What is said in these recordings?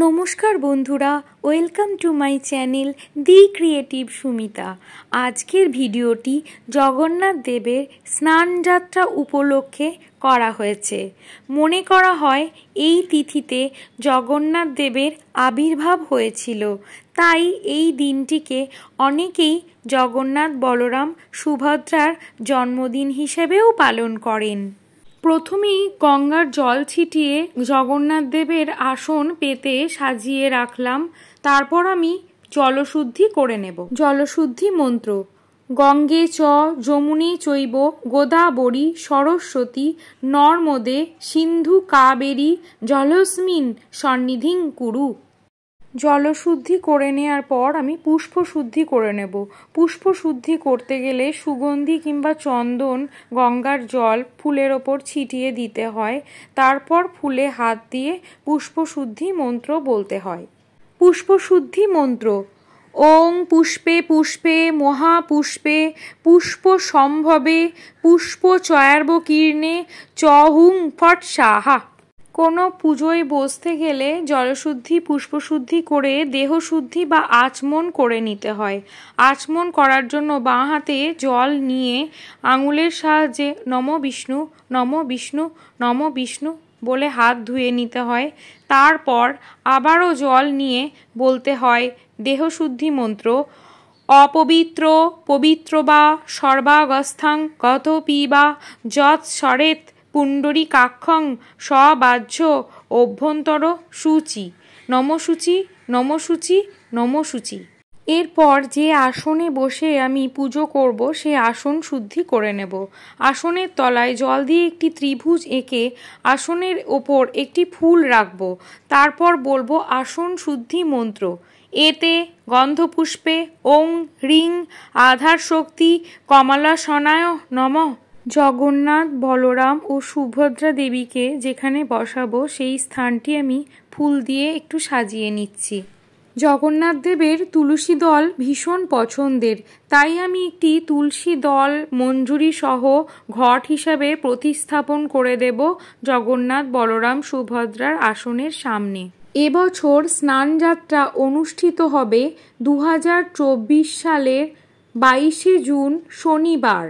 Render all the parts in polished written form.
নমস্কার বন্ধুরা, welcome to my channel the creative Sumita. আজকের ভিডিওটি জগন্নাথ দেবের স্নানযাত্রা উপলক্ষে করা হয়েছে। মনে করা হয় এই তিথিতে জগন্নাথ দেবের আবির্ভাব হয়েছিল, তাই এই দিনটিকে অনেকেই জগন্নাথ বলরাম সুভদ্রার জন্মদিন হিসেবেও পালন করেন। প্রথমেই গঙ্গার জল ছিটিয়ে জগন্নাথ দেবের আসন পেতে সাজিয়ে রাখলাম। তারপর আমি জলশুদ্ধি করে নেব। জলশুদ্ধি মন্ত্র: গঙ্গে চ যমুনে চৈব গোদাবরী সরস্বতী নর্মদে সিন্ধু কাবেরী জলস্মিন সন্নিধিং কুরু। জলশুদ্ধি করে নেওয়ার পর আমি পুষ্প শুদ্ধি করে নেব। পুষ্প শুদ্ধি করতে গেলে সুগন্ধি কিংবা চন্দন গঙ্গার জল ফুলের ওপর ছিটিয়ে দিতে হয়। তারপর ফুলে হাত দিয়ে পুষ্প শুদ্ধি মন্ত্র বলতে হয়। পুষ্প শুদ্ধি মন্ত্র: ওং পুষ্পে পুষ্পে মহাপুষ্পে পুষ্প সম্ভবে পুষ্প চয়ার্বকীর্ণে চ হুং ফট স্বাহা। কোনো পুজোয় বসতে গেলে জলশুদ্ধি পুষ্পশুদ্ধি করে দেহশুদ্ধি বা আচমন করে নিতে হয়। আচমন করার জন্য বাঁ হাতে জল নিয়ে আঙুলের সাহায্যে নমো বিষ্ণু নমো বিষ্ণু নমো বিষ্ণু বলে হাত ধুয়ে নিতে হয়। তারপর আবারও জল নিয়ে বলতে হয় দেহশুদ্ধি মন্ত্র: অপবিত্র পবিত্র বা সর্বাগস্থাং গত পিবা যৎ সরেত পুণ্ডরীকাক্ষং সবাহ্য অভ্যন্তর সূচি নমসূচি নমসূচি নমসূচি। এরপর যে আসনে বসে আমি পুজো করব সে আসন শুদ্ধি করে নেব। আসনের তলায় জল দিয়ে একটি ত্রিভুজ এঁকে আসনের ওপর একটি ফুল রাখব। তারপর বলবো আসন শুদ্ধি মন্ত্র: এতে গন্ধপুষ্পে ওং হ্রিং আধার শক্তি কমলাসনায় নমঃ। জগন্নাথ বলরাম ও সুভদ্রা দেবীকে যেখানে বসাবো সেই স্থানটি আমি ফুল দিয়ে একটু সাজিয়ে নিচ্ছি। জগন্নাথ দেবের তুলসী দল ভীষণ পছন্দের, তাই আমি একটি তুলসী দল মঞ্জুরি সহ ঘট হিসাবে প্রতিস্থাপন করে দেব জগন্নাথ বলরাম সুভদ্রার আসনের সামনে। এবছর স্নানযাত্রা অনুষ্ঠিত হবে 2024 সালের 22শে জুন শনিবার,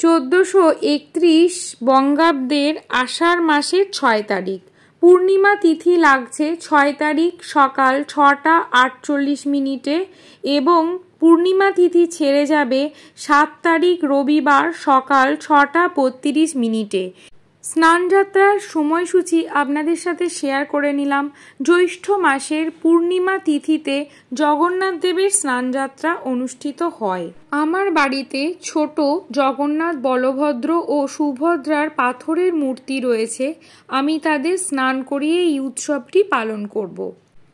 1431 বঙ্গাব্দের আষাঢ় মাসের 6 তারিখ। পূর্ণিমা তিথি লাগছে 6 তারিখ সকাল 6টা 48 মিনিটে এবং পূর্ণিমা তিথি ছেড়ে যাবে 7 তারিখ রবিবার সকাল 6টা 32 মিনিটে। স্নানযাত্রার সময়সূচি আপনাদের সাথে শেয়ার করে নিলাম। জ্যৈষ্ঠ মাসের পূর্ণিমা তিথিতে জগন্নাথ দেবের স্নানযাত্রা অনুষ্ঠিত হয়। আমার বাড়িতে ছোট জগন্নাথ বলভদ্র ও সুভদ্রার পাথরের মূর্তি রয়েছে। আমি তাদের স্নান করিয়ে এই উৎসবটি পালন করব।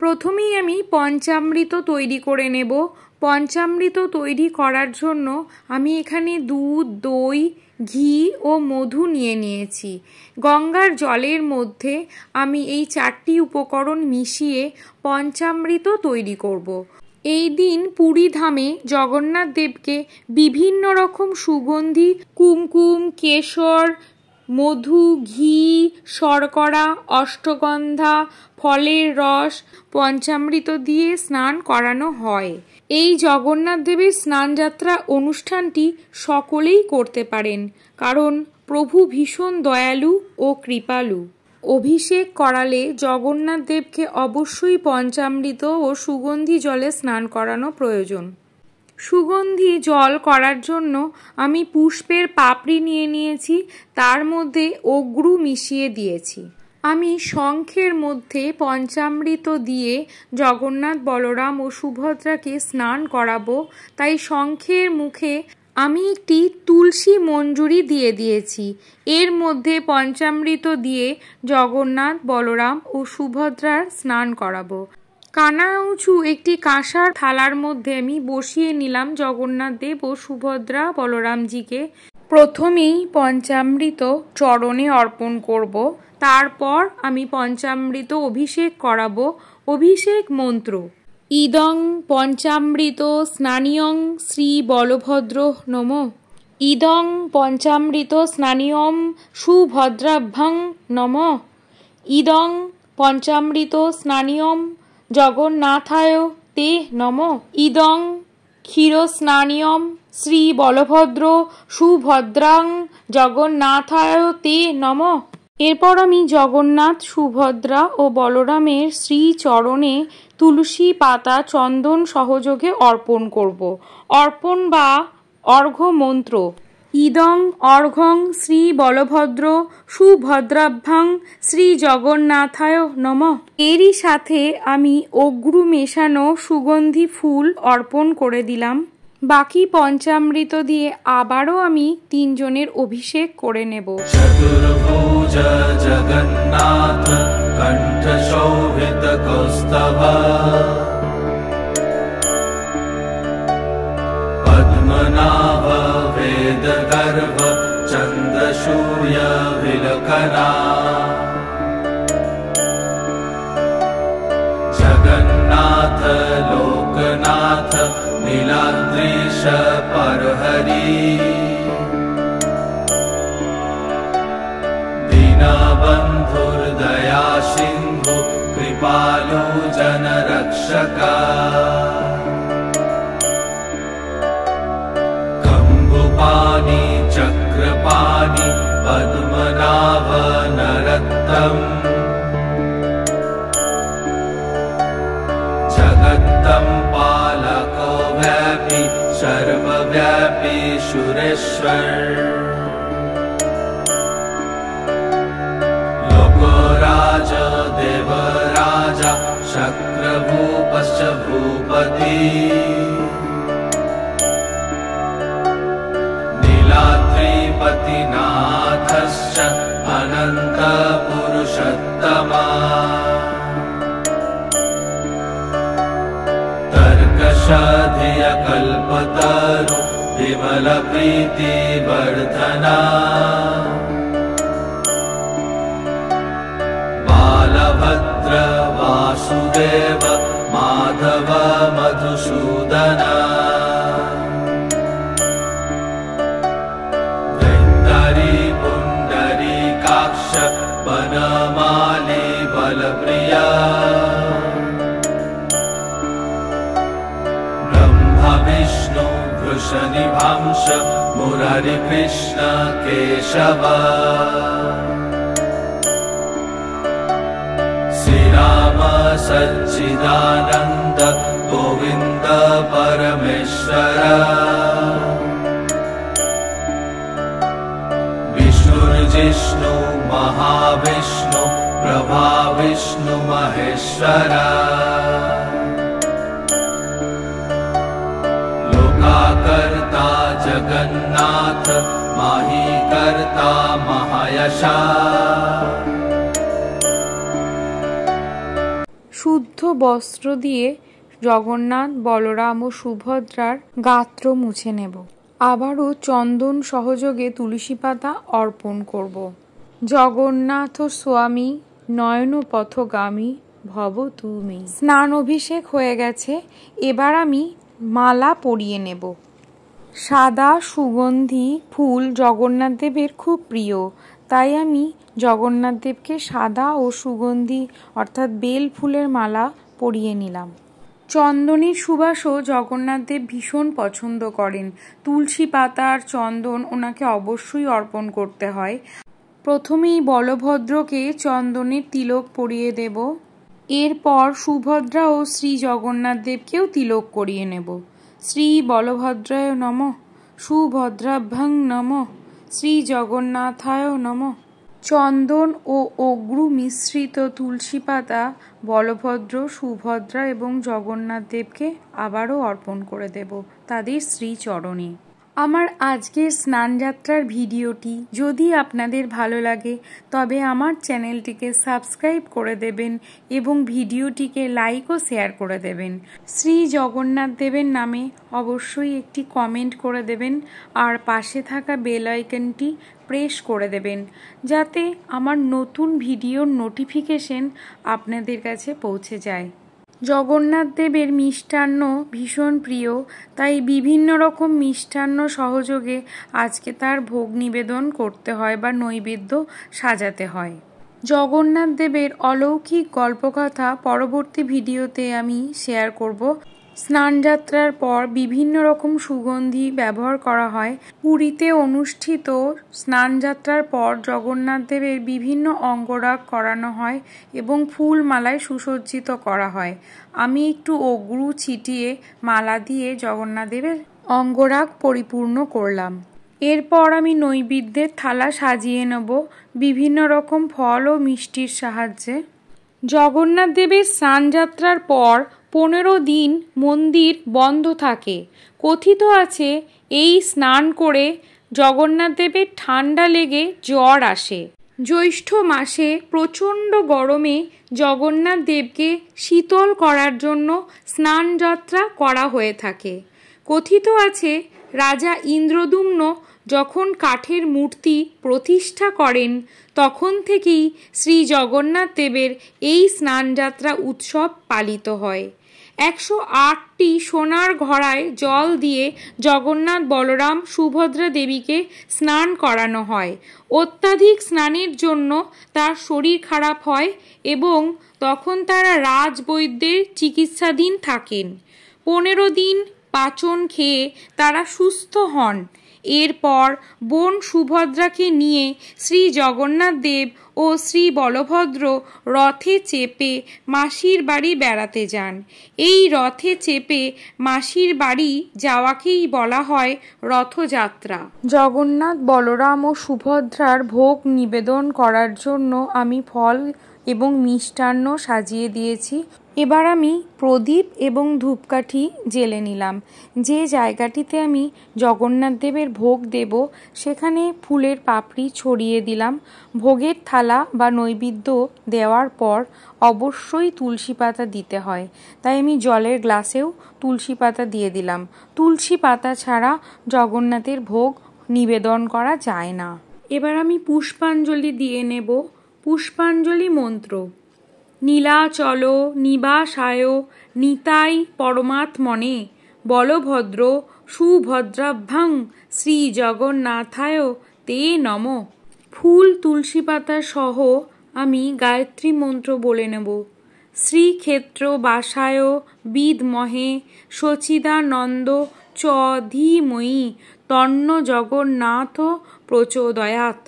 প্রথমেই আমি পঞ্চামৃত তৈরি করে নেব। পঞ্চামৃত তৈরি করার জন্য আমি এখানে দুধ, দই, ঘি ও মধু নিয়ে নিয়েছি। গঙ্গার জলের মধ্যে আমি এই 4টি উপকরণ মিশিয়ে পঞ্চামৃত তৈরি করব। এই দিন পুরী ধামে জগন্নাথ দেবকে বিভিন্ন রকম সুগন্ধি কুমকুম, কেশর, মধু, ঘি, শর্করা, অষ্টগন্ধা, ফলের রস, পঞ্চামৃত দিয়ে স্নান করানো হয়। এই জগন্নাথ দেবের স্নানযাত্রা অনুষ্ঠানটি সকলেই করতে পারেন, কারণ প্রভু ভীষণ দয়ালু ও কৃপালু। অভিষেক করালে জগন্নাথ দেবকে অবশ্যই পঞ্চামৃত ও সুগন্ধি জলে স্নান করানো প্রয়োজন। সুগন্ধি জল করার জন্য আমি পুষ্পের পাপড়ি নিয়ে নিয়েছি, তার মধ্যে অগ্রু মিশিয়ে দিয়েছি। আমি শঙ্খের মধ্যে পঞ্চামৃত দিয়ে জগন্নাথ বলরাম ও সুভদ্রাকে স্নান করাবো, তাই শঙ্খের মুখে আমি একটি তুলসী মঞ্জুরি দিয়ে দিয়েছি। এর মধ্যে পঞ্চামৃত দিয়ে জগন্নাথ বলরাম ও সুভদ্রার স্নান করাবো। কানা উঁচু একটি কাঁসার থালার মধ্যে আমি বসিয়ে নিলাম জগন্নাথ দেব ও সুভদ্রা বলরামজিকে। প্রথমেই পঞ্চামৃত চরণে অর্পণ করব, তারপর আমি পঞ্চামৃত অভিষেক করাবো। অভিষেক মন্ত্র: ইদং পঞ্চামৃত স্নানিয়ং শ্রী বলভদ্র নমঃ। ইদং পঞ্চামৃত স্নানিয়ম সুভদ্রাভ্যাং নমঃ। ইদং পঞ্চামৃত স্নানিয়ম জগন্নাথায় তে নমঃ। ইদং ক্ষীরস্নানিয়ম শ্রী বলভদ্র সুভদ্রাং জগন্নাথায় তে নমঃ। এরপর আমি জগন্নাথ, সুভদ্রা ও বলরামের শ্রীচরণে তুলসী পাতা চন্দন সহযোগে অর্পণ করব। অর্পণ বা অর্ঘ্য মন্ত্র: ইদং অর্ঘ্যং শ্রী বলভদ্র সুভদ্রাভ্যাং শ্রী জগন্নাথায় নমঃ। এরই সাথে আমি অগ্রু মেশানো সুগন্ধি ফুল অর্পণ করে দিলাম। বাকি পঞ্চামৃত দিয়ে আবারও আমি তিনজনের অভিষেক করে নেব। চতুর্ভুজ জগন্নাথ কণ্ঠ শোভিত কৌস্তভ পদ্মনাভ বেদ গর্ভ চন্দ্রসূর্য বিলক্ষণা জগন্নাথ লোকনাথ নীলাদ্রিশ পরহরি দীনবন্ধুর দয়া সিন্ধু কৃপালু জন রক্ষকা কম্বুপানি চক্রপানি পদ্মনাভ নরোত্তম जगत्तं पालको व्यापी सर्वव्यापी सुरेश्वर लोकराज देवराजा शक्रभूपश्च भूपति नीलाद्रिपतिनाथश्च अनन्त पुरुषोत्तमा तर्कशाधिय कल्पतरु विमल प्रीति वर्धना बालभद्र वासुदेव माधव मधुसूदना धैर्धरी पुण्डरीकाक्ष वनमाली बलप्रिया विष्णु वृषनिभांश मुरारी कृष्ण केशव श्रीराम सच्चिदानंद गोविंद परमेश्वर विष्णुर्जिष्णु महाविष्णु प्रभा विष्णु महेश्वर कर्ता जगन्नाथ माही कर्ता महायशा শুদ্ধ বস্ত্র দিয়ে জগন্নাথ, বলরাম ও সুভদ্রার গাত্র মুছে নেব। আবারও চন্দন সহযোগে তুলসী পাতা অর্পণ করব। জগন্নাথ স্বামী নয়ন পথগামী ভব তুমি। স্নান অভিষেক হয়ে গেছে, এবার আমি মালা পরিয়ে নেব। সাদা সুগন্ধি ফুল জগন্নাথ দেবের খুব প্রিয়, তাই আমি জগন্নাথ দেবকে সাদা ও সুগন্ধি অর্থাৎ বেল ফুলের মালা পরিয়ে নিলাম। চন্দনের সুবাসও জগন্নাথ দেব ভীষণ পছন্দ করেন। তুলসী পাতা আর চন্দন ওনাকে অবশ্যই অর্পণ করতে হয়। প্রথমেই বলভদ্রকে চন্দনের তিলক পরিয়ে দেব, এরপর সুভদ্রা ও শ্রী জগন্নাথ দেবকেও তিলক করিয়ে নেব। শ্রী বলভদ্রায় নমঃ, সুভদ্রাভ্যাং নমঃ, শ্রী জগন্নাথায় নমঃ। চন্দন ও অগ্রু মিশ্রিত তুলসী পাতা বলভদ্র, সুভদ্রা এবং জগন্নাথ দেবকে আবারও অর্পণ করে দেব তাদের শ্রীচরণে। আমার আজকের স্নানযাত্রার ভিডিওটি যদি আপনাদের ভালো লাগে তবে আমার চ্যানেলটিকে সাবস্ক্রাইব করে দেবেন এবং ভিডিওটিকে লাইক ও শেয়ার করে দেবেন। শ্রী জগন্নাথ দেবের নামে অবশ্যই একটি কমেন্ট করে দেবেন আর পাশে থাকা বেল আইকনটি প্রেস করে দেবেন যাতে আমার নতুন ভিডিওর নোটিফিকেশন আপনাদের কাছে পৌঁছে যায়। জগন্নাথ দেবের মিষ্টান্ন ভীষণ প্রিয়, তাই বিভিন্ন রকম মিষ্টান্ন সহযোগে আজকে তার ভোগ নিবেদন করতে হয় বা নৈবেদ্য সাজাতে হয়। জগন্নাথ দেবের অলৌকিক গল্পকথা পরবর্তী ভিডিওতে আমি শেয়ার করব। স্নানযাত্রার পর বিভিন্ন রকম সুগন্ধি ব্যবহার করা হয়। পুরীতে অনুষ্ঠিত স্নানযাত্রার পর জগন্নাথ দেবের বিভিন্ন অঙ্গরাগ করানো হয় এবং ফুল মালায় সুসজ্জিত করা হয়। আমি একটু অগ্রু ছিটিয়ে মালা দিয়ে জগন্নাথ দেবের অঙ্গরাগ পরিপূর্ণ করলাম। এরপর আমি নৈবেদ্যের থালা সাজিয়ে নেব বিভিন্ন রকম ফল ও মিষ্টির সাহায্যে। জগন্নাথ দেবের স্নানযাত্রার পর 15 দিন মন্দির বন্ধ থাকে। কথিত আছে এই স্নান করে জগন্নাথ দেবের ঠান্ডা লেগে জ্বর আসে। জ্যৈষ্ঠ মাসে প্রচণ্ড গরমে জগন্নাথ দেবকে শীতল করার জন্য স্নানযাত্রা করা হয়ে থাকে। কথিত আছে রাজা ইন্দ্রদ্যুম্ন যখন কাঠের মূর্তি প্রতিষ্ঠা করেন তখন থেকেই শ্রী জগন্নাথ দেবের এই স্নানযাত্রা উৎসব পালিত হয়। 108টি সোনার ঘড়ায় জল দিয়ে জগন্নাথ, বলরাম, সুভদ্রা দেবীকে স্নান করানো হয়। অত্যাধিক স্নানের জন্য তার শরীর খারাপ হয় এবং তখন তারা রাজবৈদ্যের চিকিৎসাধীন থাকেন। 15 দিন পাচন খেয়ে তারা সুস্থ হন। এরপর বোন সুভদ্রাকে নিয়ে শ্রী জগন্নাথ দেব ও শ্রী বলভদ্র রথে চেপে মাসির বাড়ি বেড়াতে যান। এই রথে চেপে মাসির বাড়ি যাওয়াকেই বলা হয় রথযাত্রা। জগন্নাথ, বলরাম ও সুভদ্রার ভোগ নিবেদন করার জন্য আমি ফল এবং মিষ্টান্ন সাজিয়ে দিয়েছি। এবার আমি প্রদীপ এবং ধূপকাঠি জ্বেলে নিলাম। যে জায়গাটিতে আমি জগন্নাথ দেবের ভোগ দেব সেখানে ফুলের পাপড়ি ছড়িয়ে দিলাম। ভোগের থালা বা নৈবেদ্য দেওয়ার পর অবশ্যই তুলসী পাতা দিতে হয়, তাই আমি জলের গ্লাসেও তুলসী পাতা দিয়ে দিলাম। তুলসী পাতা ছাড়া জগন্নাথের ভোগ নিবেদন করা যায় না। এবার আমি পুষ্পাঞ্জলি দিয়ে নেব। পুষ্পাঞ্জলি মন্ত্র: নীলাচল নিবাসায় নিতাই পরমাত্মনে বলভদ্র সুভদ্রাভ্যাং শ্রী জগন্নাথায় তে নমঃ। ফুল, তুলসী পাতা সহ আমি গায়ত্রী মন্ত্র বলে নেব। শ্রীক্ষেত্র বাসায় বিদ্মহে সচিদানন্দ চ ধীমহি তন্ন জগন্নাথ প্রচোদয়াৎ।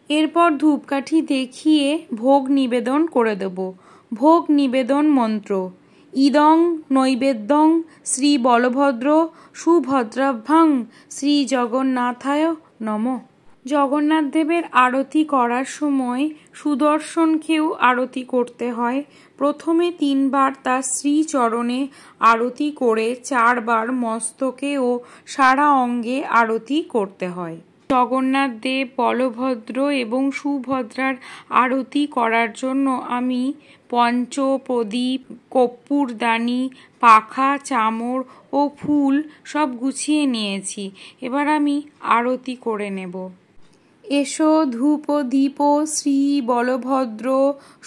এরপর ধূপকাঠি দেখিয়ে ভোগ নিবেদন করে দেব। ভোগ নিবেদন মন্ত্র: ইদং নৈবেদ্যং শ্রী বলভদ্র সুভদ্রাভ্যাং শ্রী জগন্নাথায় নমঃ। জগন্নাথ দেবের আরতি করার সময় সুদর্শনকেও আরতি করতে হয়। প্রথমে 3 বার তার শ্রীচরণে আরতি করে 4 বার মস্তকে ও সারা অঙ্গে আরতি করতে হয়। জগন্নাথ দেব, বলভদ্র এবং সুভদ্রার আরতি করার জন্য আমি পঞ্চ প্রদীপ, কর্পূরদানি, পাখা, চামর ও ফুল সব গুছিয়ে নিয়েছি। এবার আমি আরতি করে নেব। এসো ধূপ দীপ শ্রী বলভদ্র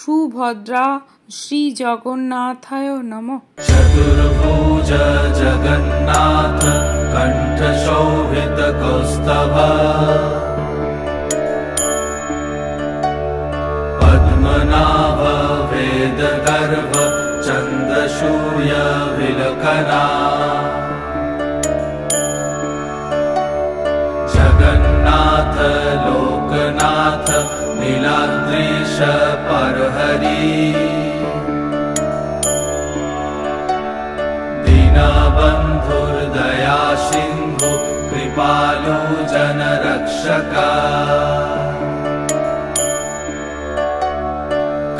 সুভদ্রা শ্রী জগন্নাথায় নমঃ। চতুর্ভুজ জগন্নাথ কণ্ঠ শোভিত কৌস্তভ পদ্মনাভ বেদ গর্ভ চন্দ্রসূর্য বিলক্ষণা জগন্নাথ লোকনাথ নীলাদ্রিশ পরহরি দীনবন্ধুর্দয়া সিন্ধু কৃপালু জনরক্ষকা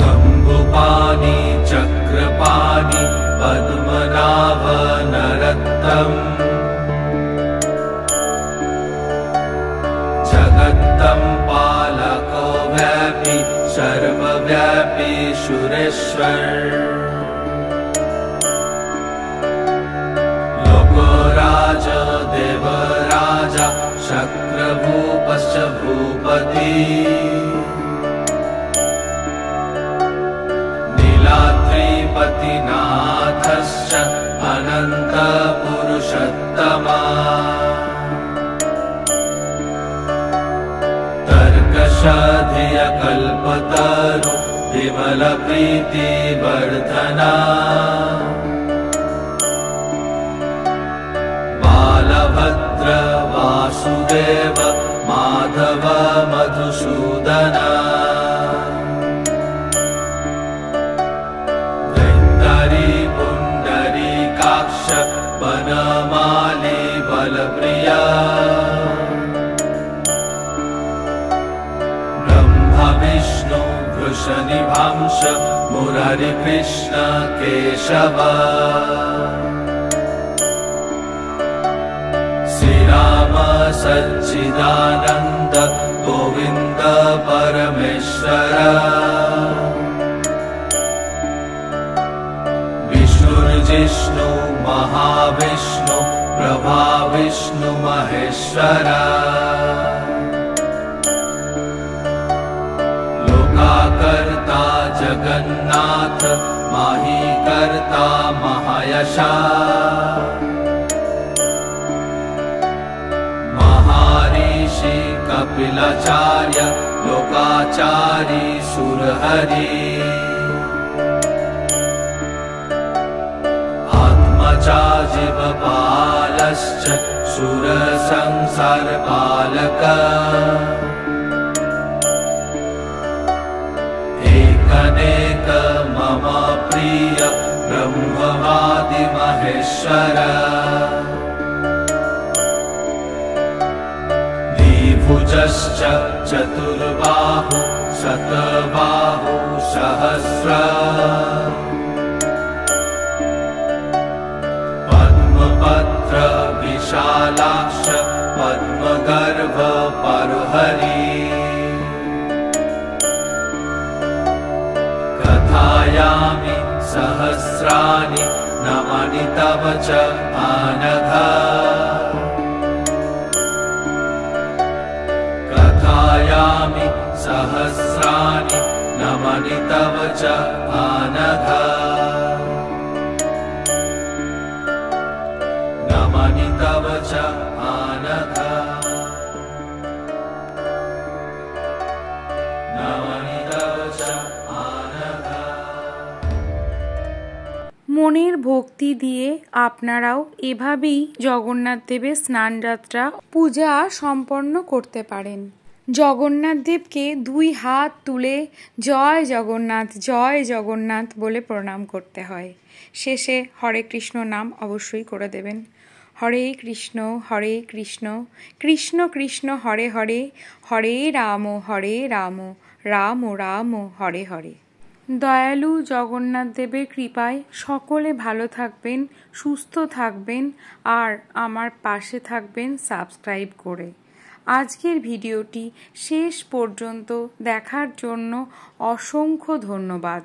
কম্বুপানি চক্রপানি পদ্মনাভ নরোত্তম जगत्तं पालको व्यापी सर्वव्यापी सुरेश्वर लोकराज देवराजा शक्रभूपश्च भूपति नीलाद्रिपतिनाथश्च अनन्त पुरुषोत्तमा धिय कल्प कल्पतरु विमलप्रीतिवर्धना बालभद्र वासुदेव माधव मधुसूदना धैर्धरी पुण्डरीकाक्ष वनमाली बलप्रिया ब्रह्म विष्णु वृषनिभांश मुरारी कृष्ण केशव श्रीराम सच्चिदानन्द गोविन्द परमेश्वर विष्णुर्जिष्णु महाविष्णु प्रभा विष्णु महेश्वर लोकाकर्ता जगन्नाथ माहीकर्ता महायशा महर्षि कपिलाचार्य लोकाचारी सुरहरि आत्मजा जीवपालश्च सुरसंसारपालक एकनेक मम प्रिय ब्रह्मवादि महेश्वर द्विभुजश्च चतुर्बाहु शतबाहु सहस्र पद्मपत्र विशालाक्ष पद्मगर्भ परहरि कथयामि सहस्राणि नमानि तव च आनघ कथयामि सहस्राणि नमानि तव च आनघ नमानि तव च आनघ नमानि तव च आनघ। মনের ভক্তি দিয়ে আপনারাও এভাবেই জগন্নাথ দেবের স্নানযাত্রা পূজা সম্পন্ন করতে পারেন। জগন্নাথ দেবকে 2 হাত তুলে জয় জগন্নাথ বলে প্রণাম করতে হয়। শেষে হরে কৃষ্ণ নাম অবশ্যই করে দেবেন। হরে কৃষ্ণ কৃষ্ণ কৃষ্ণ হরে হরে হরে রাম রাম রাম হরে হরে। দয়ালু জগন্নাথ দেবের কৃপায় সকলে ভালো থাকবেন, সুস্থ থাকবেন আর আমার পাশে থাকবেন সাবস্ক্রাইব করে। আজকের ভিডিওটি শেষ পর্যন্ত দেখার জন্য অসংখ্য ধন্যবাদ।